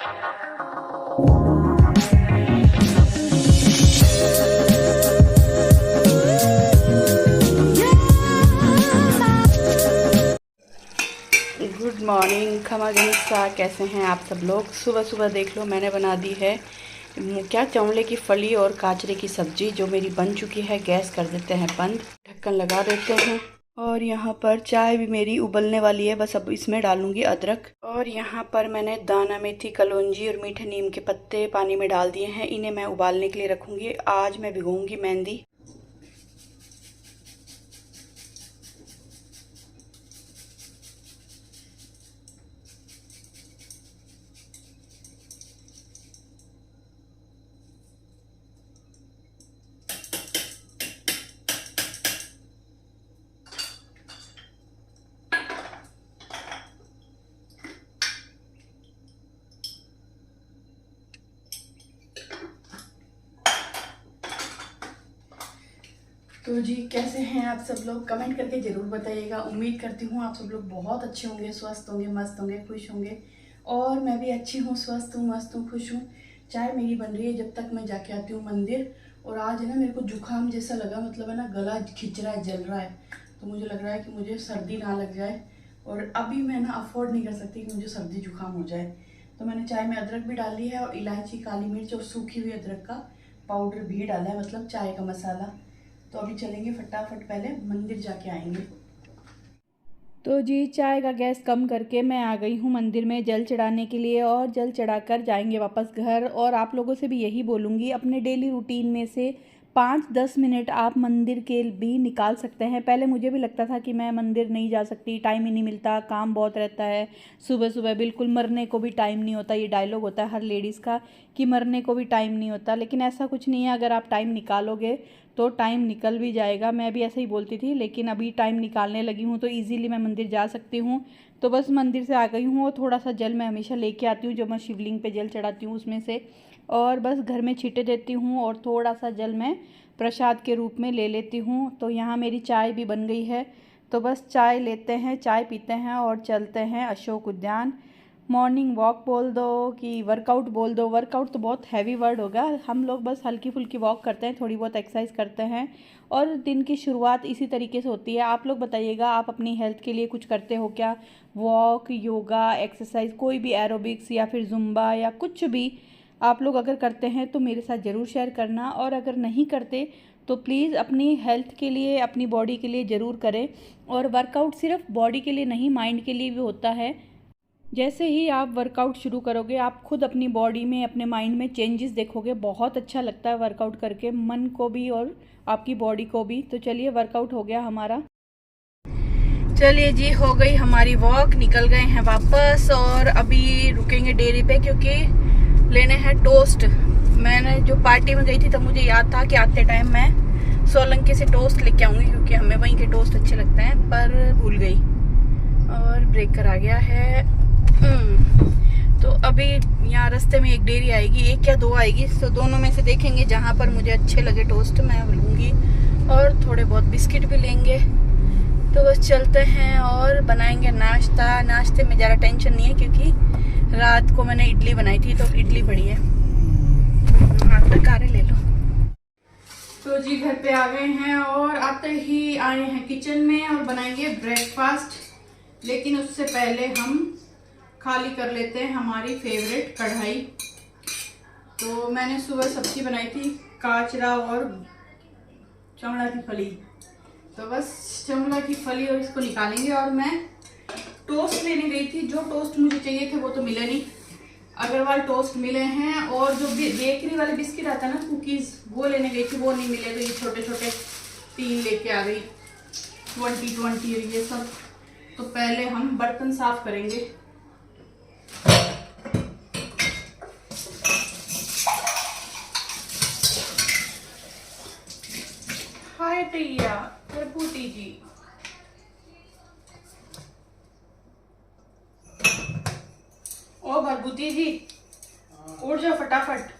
Good morning खमा गनीसा, कैसे हैं आप सब लोग। सुबह सुबह देख लो मैंने बना दी है क्या चौंले की फली और काजरे की सब्जी, जो मेरी बन चुकी है। गैस कर देते हैं बंद, ढक्कन लगा देते हैं। और यहाँ पर चाय भी मेरी उबलने वाली है, बस अब इसमें डालूंगी अदरक। और यहाँ पर मैंने दाना मेथी, कलौंजी और मीठे नीम के पत्ते पानी में डाल दिए हैं। इन्हें मैं उबालने के लिए रखूँगी। आज मैं भिगोऊँगी मेहंदी। तो जी कैसे हैं आप सब लोग, कमेंट करके ज़रूर बताइएगा। उम्मीद करती हूँ आप सब लोग बहुत अच्छे होंगे, स्वस्थ होंगे, मस्त होंगे, खुश होंगे। और मैं भी अच्छी हूँ, स्वस्थ हूँ, मस्त हूँ, खुश हूँ। चाय मेरी बन रही है जब तक मैं जाके आती हूँ मंदिर। और आज है ना मेरे को जुकाम जैसा लगा, मतलब है ना गला खिंच रहा है, जल रहा है। तो मुझे लग रहा है कि मुझे सर्दी ना लग जाए। और अभी मैं ना अफोर्ड नहीं कर सकती कि मुझे सर्दी जुकाम हो जाए। तो मैंने चाय में अदरक भी डाल ली है, और इलायची, काली मिर्च और सूखी हुई अदरक का पाउडर भी डाला है, मतलब चाय का मसाला। तो अभी चलेंगे फटाफट, पहले मंदिर जाके आएंगे। तो जी चाय का गैस कम करके मैं आ गई हूँ मंदिर में जल चढ़ाने के लिए, और जल चढ़ाकर जाएंगे वापस घर। और आप लोगों से भी यही बोलूँगी, अपने डेली रूटीन में से 5-10 मिनट आप मंदिर के भी निकाल सकते हैं। पहले मुझे भी लगता था कि मैं मंदिर नहीं जा सकती, टाइम ही नहीं मिलता, काम बहुत रहता है। सुबह सुबह बिल्कुल मरने को भी टाइम नहीं होता, ये डायलॉग होता है हर लेडीज़ का कि मरने को भी टाइम नहीं होता। लेकिन ऐसा कुछ नहीं है, अगर आप टाइम निकालोगे तो टाइम निकल भी जाएगा। मैं भी ऐसे ही बोलती थी, लेकिन अभी टाइम निकालने लगी हूँ तो इजीली मैं मंदिर जा सकती हूँ। तो बस मंदिर से आ गई हूँ, और थोड़ा सा जल मैं हमेशा लेके आती हूँ, जो मैं शिवलिंग पे जल चढ़ाती हूँ उसमें से। और बस घर में छींटे देती हूँ, और थोड़ा सा जल मैं प्रसाद के रूप में ले लेती हूँ। तो यहाँ मेरी चाय भी बन गई है, तो बस चाय लेते हैं, चाय पीते हैं और चलते हैं अशोक उद्यान। मॉर्निंग वॉक बोल दो कि वर्कआउट बोल दो, वर्कआउट तो बहुत हैवी वर्ड होगा। हम लोग बस हल्की फुल्की वॉक करते हैं, थोड़ी बहुत एक्सरसाइज करते हैं, और दिन की शुरुआत इसी तरीके से होती है। आप लोग बताइएगा, आप अपनी हेल्थ के लिए कुछ करते हो क्या? वॉक, योगा, एक्सरसाइज, कोई भी एरोबिक्स या फिर जुम्बा या कुछ भी आप लोग अगर करते हैं तो मेरे साथ ज़रूर शेयर करना। और अगर नहीं करते तो प्लीज़ अपनी हेल्थ के लिए, अपनी बॉडी के लिए ज़रूर करें। और वर्कआउट सिर्फ बॉडी के लिए नहीं, माइंड के लिए भी होता है। जैसे ही आप वर्कआउट शुरू करोगे, आप खुद अपनी बॉडी में, अपने माइंड में चेंजेस देखोगे। बहुत अच्छा लगता है वर्कआउट करके, मन को भी और आपकी बॉडी को भी। तो चलिए, वर्कआउट हो गया हमारा। चलिए जी, हो गई हमारी वॉक, निकल गए हैं वापस। और अभी रुकेंगे डेयरी पे, क्योंकि लेने हैं टोस्ट। मैंने जो पार्टी में गई थी तब मुझे याद था कि आते टाइम मैं सोलंकी से टोस्ट लेके आऊँगी, क्योंकि हमें वहीं के टोस्ट अच्छे लगते हैं, पर भूल गई। और ब्रेकर आ गया है। तो अभी यहाँ रास्ते में एक डेयरी आएगी, एक या दो आएगी, तो दोनों में से देखेंगे, जहाँ पर मुझे अच्छे लगे टोस्ट मैं लूँगी। और थोड़े बहुत बिस्किट भी लेंगे। तो बस चलते हैं और बनाएंगे नाश्ता। नाश्ते में ज़्यादा टेंशन नहीं है, क्योंकि रात को मैंने इडली बनाई थी, तो इडली पड़ी है। आटा कारे ले लो। तो जी घर पे आ गए हैं, और आते ही आए हैं किचन में और बनाएंगे ब्रेकफास्ट। लेकिन उससे पहले हम खाली कर लेते हैं हमारी फेवरेट कढ़ाई। तो मैंने सुबह सब्जी बनाई थी, काचरा और चमड़ा की फली। तो बस चमड़ा की फली और इसको निकालेंगे। और मैं टोस्ट लेने गई थी, जो टोस्ट मुझे चाहिए थे वो तो मिले नहीं। अग्रवाल टोस्ट मिले हैं, और जो बेकरी वाले बिस्किट आता है ना, कुकीज़, वो लेने गई थी, वो नहीं मिले। तो ये छोटे छोटे 3 लेके आ गई, 20 ये सब। तो पहले हम बर्तन साफ करेंगे। हाय दैया प्रभुति जी, ओ भरभूति जी, उठ जाओ फटाफट।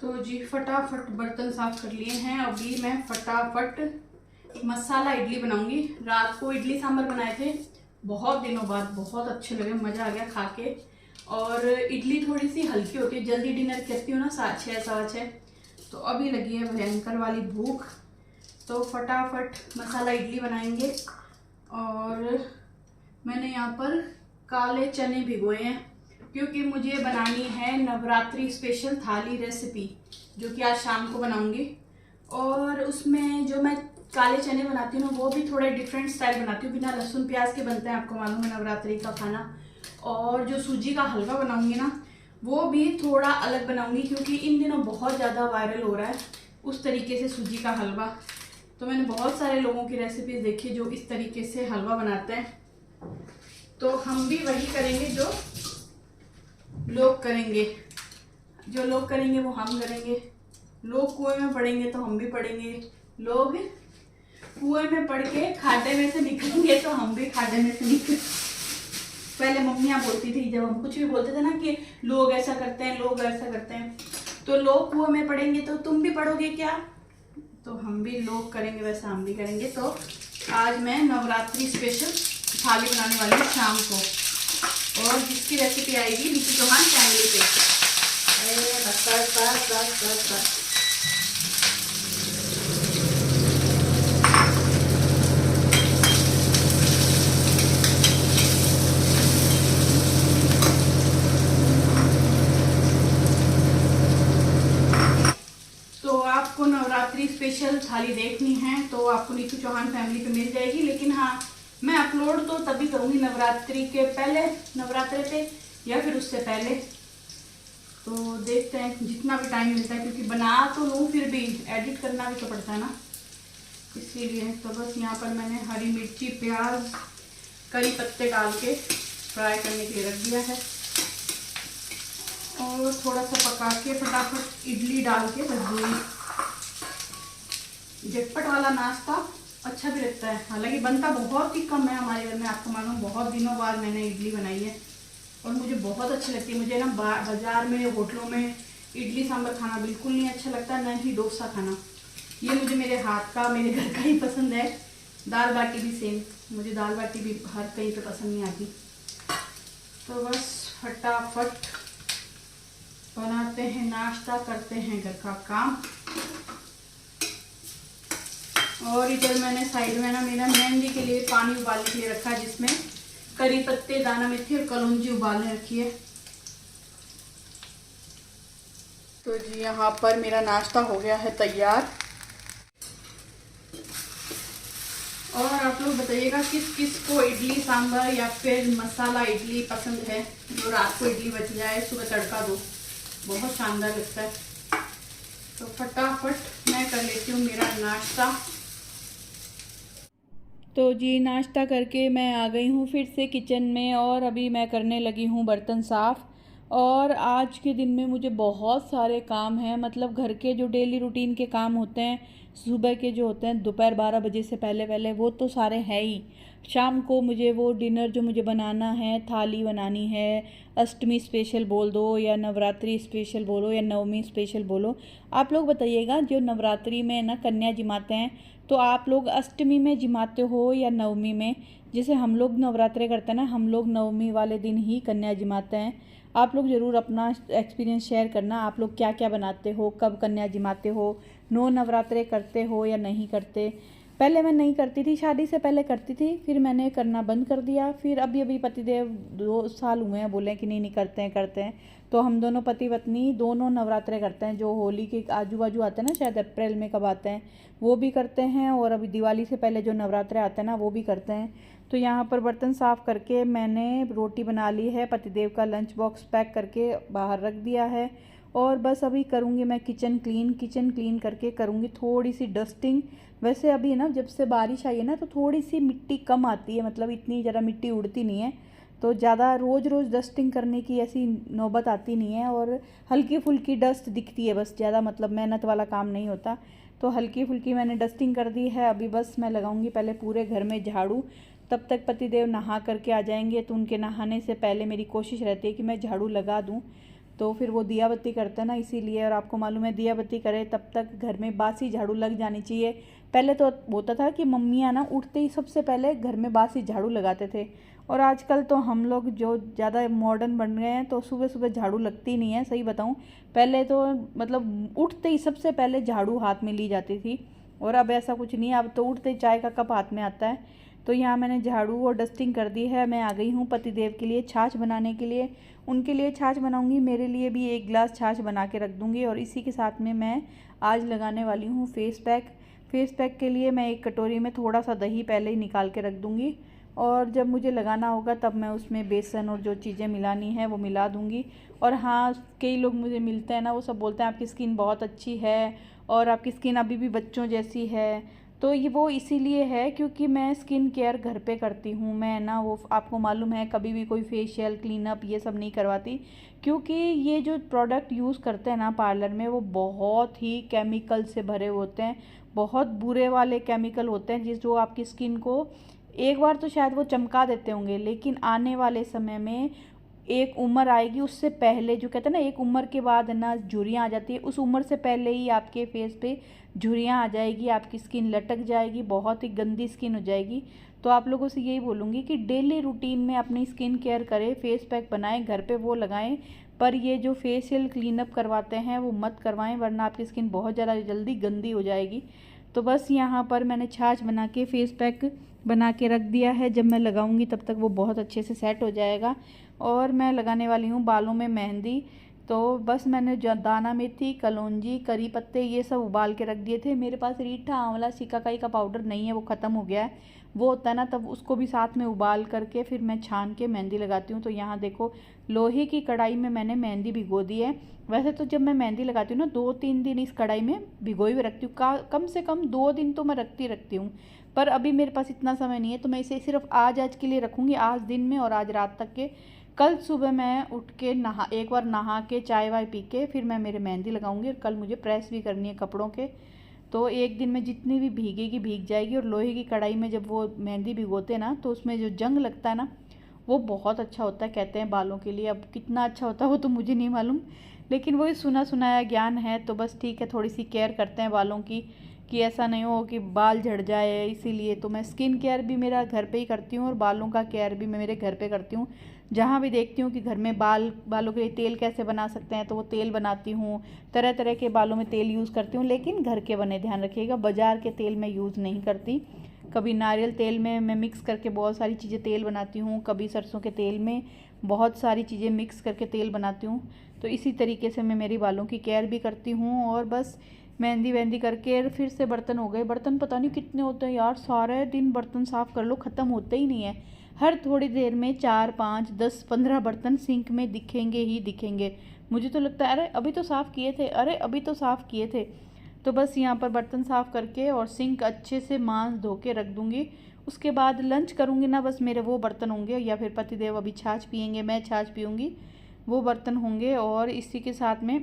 तो जी फटाफट बर्तन साफ कर लिए हैं। अभी मैं फटाफट मसाला इडली बनाऊंगी। रात को इडली सांभर बनाए थे, बहुत दिनों बाद बहुत अच्छे लगे, मज़ा आ गया खा के। और इडली थोड़ी सी हल्की होती है, जल्दी डिनर करती हूँ ना 6:30 6:15, तो अभी लगी है भयंकर वाली भूख, तो फटाफट मसाला इडली बनाएंगे। और मैंने यहाँ पर काले चने भिगोए हैं क्योंकि मुझे बनानी है नवरात्रि स्पेशल थाली रेसिपी, जो कि आज शाम को बनाऊंगी। और उसमें जो मैं काले चने बनाती हूँ ना, वो भी थोड़े डिफरेंट स्टाइल बनाती हूँ, बिना लहसुन प्याज के बनते हैं, आपको मालूम है नवरात्रि का खाना। और जो सूजी का हलवा बनाऊंगी ना, वो भी थोड़ा अलग बनाऊंगी क्योंकि इन दिनों बहुत ज़्यादा वायरल हो रहा है उस तरीके से सूजी का हलवा। तो मैंने बहुत सारे लोगों की रेसिपीज़ देखी जो इस तरीके से हलवा बनाते हैं, तो हम भी वही करेंगे जो लोग करेंगे। जो लोग करेंगे वो हम करेंगे। लोग कुएं में पड़ेंगे तो हम भी पड़ेंगे, लोग कुएं में पड़ के खाटे में से निकलेंगे तो हम भी खाटे में से निकलेंगे। पहले मम्मियाँ बोलती थी, जब हम कुछ भी बोलते थे ना कि लोग ऐसा करते हैं, लोग ऐसा करते हैं, तो लोग कुएं में पड़ेंगे तो तुम भी पड़ोगे क्या? तो हम भी लोग करेंगे वैसा हम भी करेंगे। तो आज मैं नवरात्रि स्पेशल थाली बनाने वाली हूँ शाम को, और जिसकी रेसिपी आएगी नीतू चौहान फैमिली पे। बस बस बस बस बस बस। तो आपको नवरात्रि स्पेशल थाली देखनी है तो आपको नीतू चौहान फैमिली पे मिल जाएगी, लेकिन हाँ, मैं अपलोड तो तभी करूँगी नवरात्रि के पहले, नवरात्रि पे या फिर उससे पहले। तो देखते हैं जितना भी टाइम मिलता है, क्योंकि बना तो लूँ फिर भी एडिट करना भी तो पड़ता है ना, इसीलिए। तो बस यहाँ पर मैंने हरी मिर्ची, प्याज, करी पत्ते डाल के फ्राई करने के लिए रख दिया है, और थोड़ा सा पका के फटाफट इडली डाल के रख दूँगी। झटपट वाला नाश्ता अच्छा भी लगता है, हालांकि बनता बहुत ही कम है हमारे घर में, आपको मालूम बहुत दिनों बाद मैंने इडली बनाई है और मुझे बहुत अच्छी लगती है। मुझे ना बाज़ार में, होटलों में इडली सांभर खाना बिल्कुल नहीं अच्छा लगता, न ही डोसा खाना। ये मुझे मेरे हाथ का, मेरे घर का ही पसंद है। दाल बाटी भी सेम, मुझे दाल बाटी भी हर कहीं पे पसंद नहीं आती। तो बस फटाफट बनाते हैं नाश्ता, करते हैं घर का काम। और इधर मैंने साइड में ना मेरा मेहंदी के लिए पानी उबालने के लिए रखा है, जिसमें करी पत्ते, दाना मेथी और कलौंजी उबालने रखी है। तो जी यहाँ पर मेरा नाश्ता हो गया है तैयार। और आप लोग बताइएगा किस किस को इडली सांभर या फिर मसाला इडली पसंद है, जो रात को इडली बच जाए सुबह तड़का दो, बहुत शानदार लगता है। तो फटाफट मैं कर लेती हूँ मेरा नाश्ता। तो जी नाश्ता करके मैं आ गई हूँ फिर से किचन में, और अभी मैं करने लगी हूँ बर्तन साफ़। और आज के दिन में मुझे बहुत सारे काम हैं, मतलब घर के जो डेली रूटीन के काम होते हैं, सुबह के जो होते हैं दोपहर 12 बजे से पहले पहले, वो तो सारे हैं ही। शाम को मुझे वो डिनर जो मुझे बनाना है, थाली बनानी है, अष्टमी स्पेशल बोल दो या नवरात्रि स्पेशल बोलो या नवमी स्पेशल बोलो। आप लोग बताइएगा, जो नवरात्रि में ना कन्या जिमाते हैं, तो आप लोग अष्टमी में जिमाते हो या नवमी में? जैसे हम लोग नवरात्रे करते हैं ना, हम लोग नवमी वाले दिन ही कन्या जिमाते हैं। आप लोग ज़रूर अपना एक्सपीरियंस शेयर करना, आप लोग क्या क्या बनाते हो, कब कन्या जिमाते हो, 9 नवरात्रे करते हो या नहीं करते। पहले मैं नहीं करती थी, शादी से पहले करती थी, फिर मैंने करना बंद कर दिया। फिर अभी पतिदेव 2 साल हुए हैं, बोले कि नहीं करते हैं। तो हम दोनों पति पत्नी दोनों नवरात्रे करते हैं। जो होली के आजू बाजू आते हैं ना, शायद अप्रैल में कब आते हैं, वो भी करते हैं, और अभी दिवाली से पहले जो नवरात्रे आते हैं ना, वो भी करते हैं। तो यहाँ पर बर्तन साफ़ करके मैंने रोटी बना ली है, पतिदेव का लंच बॉक्स पैक करके बाहर रख दिया है, और बस अभी करूँगी मैं किचन क्लीन करके करूँगी थोड़ी सी डस्टिंग। वैसे अभी ना जब से बारिश आई है ना, तो थोड़ी सी मिट्टी कम आती है, मतलब इतनी ज़रा मिट्टी उड़ती नहीं है, तो ज़्यादा रोज़ डस्टिंग करने की ऐसी नौबत आती नहीं है, और हल्की फुल्की डस्ट दिखती है बस, ज़्यादा मतलब मेहनत वाला काम नहीं होता। तो हल्की फुल्की मैंने डस्टिंग कर दी है। अभी बस मैं लगाऊंगी पहले पूरे घर में झाड़ू, तब तक पतिदेव नहा करके आ जाएंगे, तो उनके नहाने से पहले मेरी कोशिश रहती है कि मैं झाड़ू लगा दूं। तो फिर वो दिया बत्ती करते हैं ना, इसीलिए। और आपको मालूम है दिया बत्ती करे तब तक घर में बासी झाड़ू लग जानी चाहिए, पहले तो होता था कि मम्मियाँ ना उठते ही सबसे पहले घर में बासी झाड़ू लगाते थे, और आजकल तो हम लोग जो ज़्यादा मॉडर्न बन गए हैं तो सुबह सुबह झाड़ू लगती नहीं है। सही बताऊँ, पहले तो मतलब उठते ही सबसे पहले झाड़ू हाथ में ली जाती थी, और अब ऐसा कुछ नहीं है। अब तो उठते ही चाय का कप हाथ में आता है। तो यहाँ मैंने झाड़ू और डस्टिंग कर दी है। मैं आ गई हूँ पतिदेव के लिए छाछ बनाने के लिए। उनके लिए छाछ बनाऊंगी, मेरे लिए भी 1 गिलास छाछ बना के रख दूंगी। और इसी के साथ में मैं आज लगाने वाली हूँ फेस पैक। फेस पैक के लिए मैं एक कटोरी में थोड़ा सा दही पहले ही निकाल के रख दूंगी, और जब मुझे लगाना होगा तब मैं उसमें बेसन और जो चीज़ें मिलानी है वो मिला दूंगी। और हाँ, कई लोग मुझे मिलते हैं ना, वो सब बोलते हैं आपकी स्किन बहुत अच्छी है और आपकी स्किन अभी भी बच्चों जैसी है। तो ये वो इसीलिए है क्योंकि मैं स्किन केयर घर पे करती हूँ। मैं ना वो आपको मालूम है कभी भी कोई फेशियल क्लीनअप ये सब नहीं करवाती, क्योंकि ये जो प्रोडक्ट यूज़ करते हैं ना पार्लर में वो बहुत ही केमिकल से भरे होते हैं, बहुत बुरे वाले केमिकल होते हैं जिस जो आपकी स्किन को एक बार तो शायद वो चमका देते होंगे, लेकिन आने वाले समय में एक उम्र आएगी उससे पहले, जो कहते हैं ना एक उम्र के बाद ना झुर्रियाँ आ जाती है, उस उम्र से पहले ही आपके फेस पे झुर्रियाँ आ जाएगी, आपकी स्किन लटक जाएगी, बहुत ही गंदी स्किन हो जाएगी। तो आप लोगों से यही बोलूँगी कि डेली रूटीन में अपनी स्किन केयर करें, फेस पैक बनाएं घर पे वो लगाएं, पर ये जो फेशियल क्लीनअप करवाते हैं वो मत करवाएं, वरना आपकी स्किन बहुत ज़्यादा जल्दी गंदी हो जाएगी। तो बस यहाँ पर मैंने छाछ बना के फेस पैक बना के रख दिया है, जब मैं लगाऊंगी तब तक वो बहुत अच्छे से सेट हो जाएगा। और मैं लगाने वाली हूँ बालों में मेहंदी। तो बस मैंने दाना मेथी, कलौंजी, करी पत्ते ये सब उबाल के रख दिए थे। मेरे पास रीठा, आंवला, शिकाकाई का पाउडर नहीं है, वो ख़त्म हो गया है। वो होता है ना, तब उसको भी साथ में उबाल करके फिर मैं छान के मेहंदी लगाती हूँ। तो यहाँ देखो, लोहे की कढ़ाई में मैंने मेहंदी भिगो दी है। वैसे तो जब मैं मेहंदी लगाती हूँ ना 2-3 दिन इस कढ़ाई में भिगोई हुई रखती हूँ, कम से कम 2 दिन तो मैं रखती हूँ। पर अभी मेरे पास इतना समय नहीं है, तो मैं इसे सिर्फ आज के लिए रखूँगी, आज दिन में और आज रात तक के। कल सुबह मैं उठ के एक बार नहा के चाय वाय पी के फिर मैं मेरे मेहंदी लगाऊंगी, और कल मुझे प्रेस भी करनी है कपड़ों के। तो एक दिन में जितनी भी भीगेगी भीग जाएगी। और लोहे की कढ़ाई में जब वो मेहंदी भिगोते हैं ना तो उसमें जो जंग लगता है ना वो बहुत अच्छा होता है, कहते हैं बालों के लिए। अब कितना अच्छा होता है वो तो मुझे नहीं मालूम, लेकिन वही सुना सुनाया ज्ञान है। तो बस ठीक है, थोड़ी सी केयर करते हैं बालों की कि ऐसा नहीं हो कि बाल झड़ जाए। इसीलिए तो मैं स्किन केयर भी मेरा घर पे ही करती हूँ, और बालों का केयर भी मैं मेरे घर पे करती हूँ। जहाँ भी देखती हूँ कि घर में बालों के लिए तेल कैसे बना सकते हैं तो वो तेल बनाती हूँ। तरह तरह के बालों में तेल यूज़ करती हूँ, लेकिन घर के बने, ध्यान रखिएगा, बाज़ार के तेल मैं यूज़ नहीं करती। कभी नारियल तेल में मैं मिक्स करके बहुत सारी चीज़ें तेल बनाती हूँ, कभी सरसों के तेल में बहुत सारी चीज़ें मिक्स करके तेल बनाती हूँ। तो इसी तरीके से मैं मेरी बालों की केयर भी करती हूँ। और बस मेहंदी वेहंदी करके फिर से बर्तन हो गए। बर्तन पता नहीं कितने होते हैं यार, सारे दिन बर्तन साफ़ कर लो ख़त्म होते ही नहीं है। हर थोड़ी देर में 4-5-10-15 बर्तन सिंक में दिखेंगे ही दिखेंगे। मुझे तो लगता है अरे अभी तो साफ़ किए थे, अरे अभी तो साफ़ किए थे। तो बस यहाँ पर बर्तन साफ़ करके और सिंक अच्छे से मांज धो के रख दूँगी। उसके बाद लंच करूँगी ना, बस मेरे वो बर्तन होंगे, या फिर पतिदेव अभी छाछ पियेंगे, मैं छाछ पीऊँगी, वो बर्तन होंगे। और इसी के साथ में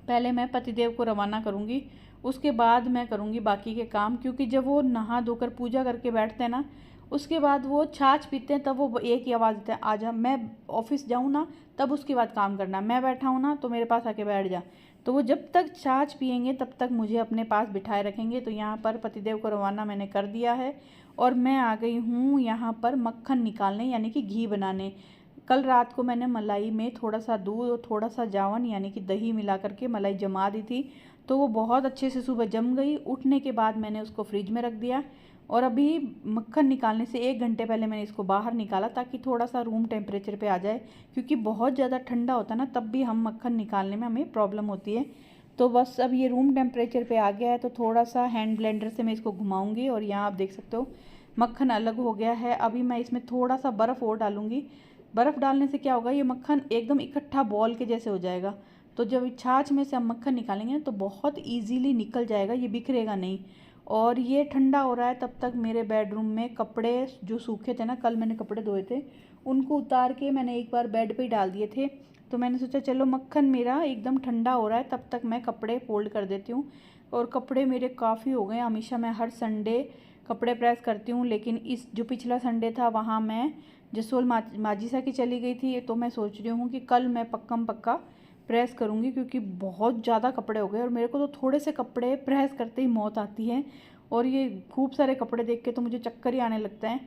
पहले मैं पतिदेव को रवाना करूँगी, उसके बाद मैं करूँगी बाकी के काम। क्योंकि जब वो नहा धोकर पूजा करके बैठते हैं ना, उसके बाद वो छाछ पीते हैं, तब वो एक ही आवाज़ देते हैं, आजा। मैं ऑफिस जाऊँ ना तब उसके बाद काम करना, मैं बैठा हूँ ना तो मेरे पास आके बैठ जा। तो वो जब तक छाछ पियेंगे तब तक मुझे अपने पास बिठाए रखेंगे। तो यहाँ पर पतिदेव को रवाना मैंने कर दिया है, और मैं आ गई हूँ यहाँ पर मक्खन निकालने, यानी कि घी बनाने। कल रात को मैंने मलाई में थोड़ा सा दूध और थोड़ा सा जावन यानी कि दही मिला करके मलाई जमा दी थी, तो वो बहुत अच्छे से सुबह जम गई। उठने के बाद मैंने उसको फ्रिज में रख दिया, और अभी मक्खन निकालने से 1 घंटे पहले मैंने इसको बाहर निकाला ताकि थोड़ा सा रूम टेम्परेचर पे आ जाए, क्योंकि बहुत ज़्यादा ठंडा होता है ना तब भी हम मक्खन निकालने में हमें प्रॉब्लम होती है। तो बस अब ये रूम टेम्परेचर पे आ गया है, तो थोड़ा सा हैंड ब्लेंडर से मैं इसको घुमाऊँगी, और यहाँ आप देख सकते हो मक्खन अलग हो गया है। अभी मैं इसमें थोड़ा सा बर्फ़ और डालूँगी। बर्फ़ डालने से क्या होगा, ये मक्खन एकदम इकट्ठा बॉल के जैसे हो जाएगा। तो जब छाछ में से हम मक्खन निकालेंगे तो बहुत इजीली निकल जाएगा, ये बिखरेगा नहीं। और ये ठंडा हो रहा है, तब तक मेरे बेडरूम में कपड़े जो सूखे थे ना, कल मैंने कपड़े धोए थे, उनको उतार के मैंने एक बार बेड पे ही डाल दिए थे। तो मैंने सोचा चलो मक्खन मेरा एकदम ठंडा हो रहा है, तब तक मैं कपड़े फोल्ड कर देती हूँ। और कपड़े मेरे काफ़ी हो गए। हमेशा मैं हर संडे कपड़े प्रेस करती हूँ, लेकिन इस जो पिछला संडे था वहाँ मैं जसोल माजिसा की चली गई थी। तो मैं सोच रही हूँ कि कल मैं पक्कम पक्का प्रेस करूँगी, क्योंकि बहुत ज़्यादा कपड़े हो गए, और मेरे को तो थोड़े से कपड़े प्रेस करते ही मौत आती है। और ये खूब सारे कपड़े देख के तो मुझे चक्कर ही आने लगता है।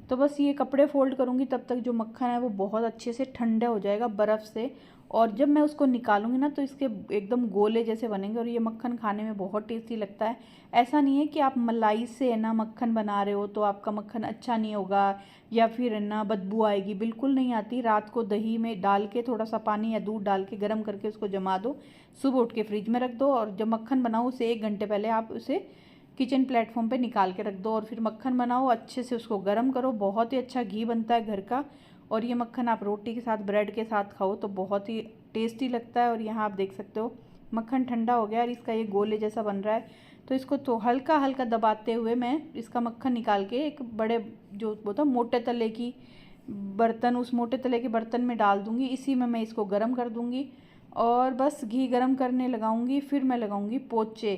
तो बस ये कपड़े फ़ोल्ड करूँगी तब तक जो मक्खन है वो बहुत अच्छे से ठंडा हो जाएगा बर्फ़ से, और जब मैं उसको निकालूंगी ना तो इसके एकदम गोले जैसे बनेंगे और ये मक्खन खाने में बहुत टेस्टी लगता है। ऐसा नहीं है कि आप मलाई से है ना मक्खन बना रहे हो तो आपका मक्खन अच्छा नहीं होगा या फिर है ना बदबू आएगी, बिल्कुल नहीं आती। रात को दही में डाल के थोड़ा सा पानी या दूध डाल के गर्म करके उसको जमा दो, सुबह उठ के फ्रिज में रख दो, और जब मक्खन बनाओ उसे 1 घंटे पहले आप उसे किचन प्लेटफॉर्म पे निकाल के रख दो, और फिर मक्खन बनाओ अच्छे से, उसको गर्म करो, बहुत ही अच्छा घी बनता है घर का। और ये मक्खन आप रोटी के साथ ब्रेड के साथ खाओ तो बहुत ही टेस्टी लगता है। और यहाँ आप देख सकते हो मक्खन ठंडा हो गया और इसका ये गोले जैसा बन रहा है, तो इसको तो हल्का हल्का दबाते हुए मैं इसका मक्खन निकाल के एक बड़े जो बोलता मोटे तले की बर्तन, उस मोटे तले के बर्तन में डाल दूँगी। इसी में मैं इसको गर्म कर दूँगी और बस घी गर्म करने लगाऊँगी। फिर मैं लगाऊँगी पोचे,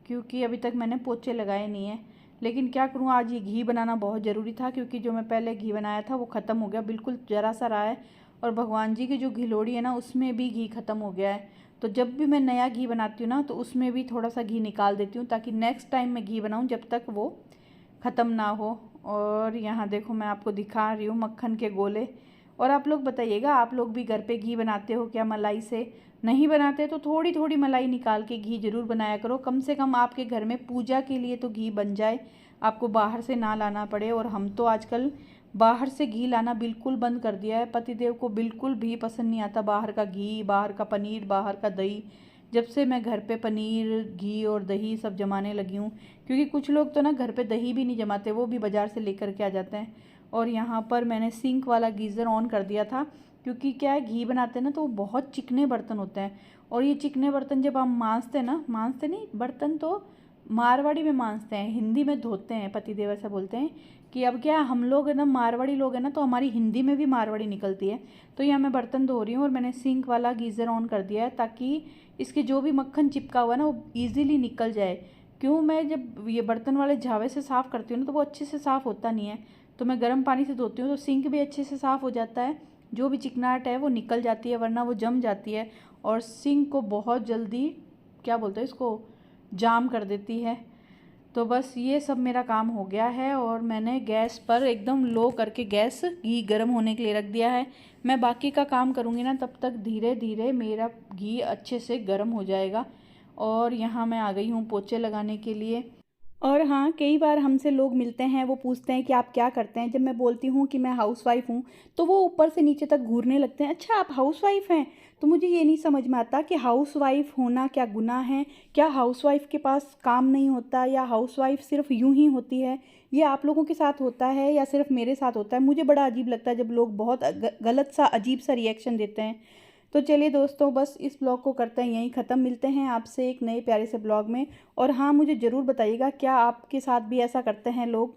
क्योंकि अभी तक मैंने पोचे लगाए नहीं हैं। लेकिन क्या करूँ, आज ये घी बनाना बहुत ज़रूरी था, क्योंकि जो मैं पहले घी बनाया था वो ख़त्म हो गया, बिल्कुल ज़रा सा रहा है। और भगवान जी की जो घिलोड़ी है ना उसमें भी घी ख़त्म हो गया है। तो जब भी मैं नया घी बनाती हूँ ना तो उसमें भी थोड़ा सा घी निकाल देती हूँ, ताकि नेक्स्ट टाइम मैं घी बनाऊँ जब तक वो ख़त्म ना हो। और यहाँ देखो मैं आपको दिखा रही हूँ मक्खन के गोले। और आप लोग बताइएगा, आप लोग भी घर पे घी बनाते हो क्या मलाई से? नहीं बनाते तो थोड़ी थोड़ी मलाई निकाल के घी ज़रूर बनाया करो, कम से कम आपके घर में पूजा के लिए तो घी बन जाए, आपको बाहर से ना लाना पड़े। और हम तो आजकल बाहर से घी लाना बिल्कुल बंद कर दिया है। पतिदेव को बिल्कुल भी पसंद नहीं आता बाहर का घी, बाहर का पनीर, बाहर का दही। जब से मैं घर पे पनीर, घी और दही सब जमाने लगी हूँ, क्योंकि कुछ लोग तो ना घर पे दही भी नहीं जमाते, वो भी बाज़ार से लेकर के आ जाते हैं। और यहाँ पर मैंने सिंक वाला गीज़र ऑन कर दिया था, क्योंकि क्या है घी बनाते हैं ना तो वो बहुत चिकने बर्तन होते हैं, और ये चिकने बर्तन जब हम मांजते हैं ना, मांजते नहीं, बर्तन तो मारवाड़ी में मांजते हैं, हिंदी में धोते हैं, पतिदेव ऐसा बोलते हैं। कि अब क्या हम लोग है ना मारवाड़ी लोग हैं ना, तो हमारी हिंदी में भी मारवाड़ी निकलती है। तो यहाँ मैं बर्तन धो रही हूँ और मैंने सिंक वाला गीज़र ऑन कर दिया है, ताकि इसके जो भी मक्खन चिपका हुआ है ना वो ईज़िली निकल जाए। क्यों, मैं जब ये बर्तन वाले झावे से साफ़ करती हूँ ना तो वो अच्छे से साफ़ होता नहीं है, तो मैं गर्म पानी से धोती हूँ तो सिंक भी अच्छे से साफ़ हो जाता है, जो भी चिकनाहट है वो निकल जाती है, वरना वो जम जाती है और सिंक को बहुत जल्दी क्या बोलते हैं इसको, जाम कर देती है। तो बस ये सब मेरा काम हो गया है और मैंने गैस पर एकदम लो करके गैस घी गर्म होने के लिए रख दिया है। मैं बाकी का काम करूँगी ना तब तक धीरे धीरे मेरा घी अच्छे से गर्म हो जाएगा। और यहाँ मैं आ गई हूँ पोछे लगाने के लिए। और हाँ, कई बार हमसे लोग मिलते हैं, वो पूछते हैं कि आप क्या करते हैं। जब मैं बोलती हूँ कि मैं हाउसवाइफ़ हूँ तो वो ऊपर से नीचे तक घूरने लगते हैं, अच्छा आप हाउसवाइफ़ हैं? तो मुझे ये नहीं समझ में आता कि हाउसवाइफ़ होना क्या गुनाह है? क्या हाउसवाइफ़ के पास काम नहीं होता, या हाउसवाइफ़ सिर्फ यूं ही होती है? ये आप लोगों के साथ होता है या सिर्फ मेरे साथ होता है? मुझे बड़ा अजीब लगता है जब लोग बहुत गलत सा अजीब सा रिएक्शन देते हैं। तो चलिए दोस्तों, बस इस ब्लॉग को करते हैं यहीं ख़त्म। मिलते हैं आपसे एक नए प्यारे से ब्लॉग में। और हाँ, मुझे ज़रूर बताइएगा क्या आपके साथ भी ऐसा करते हैं लोग।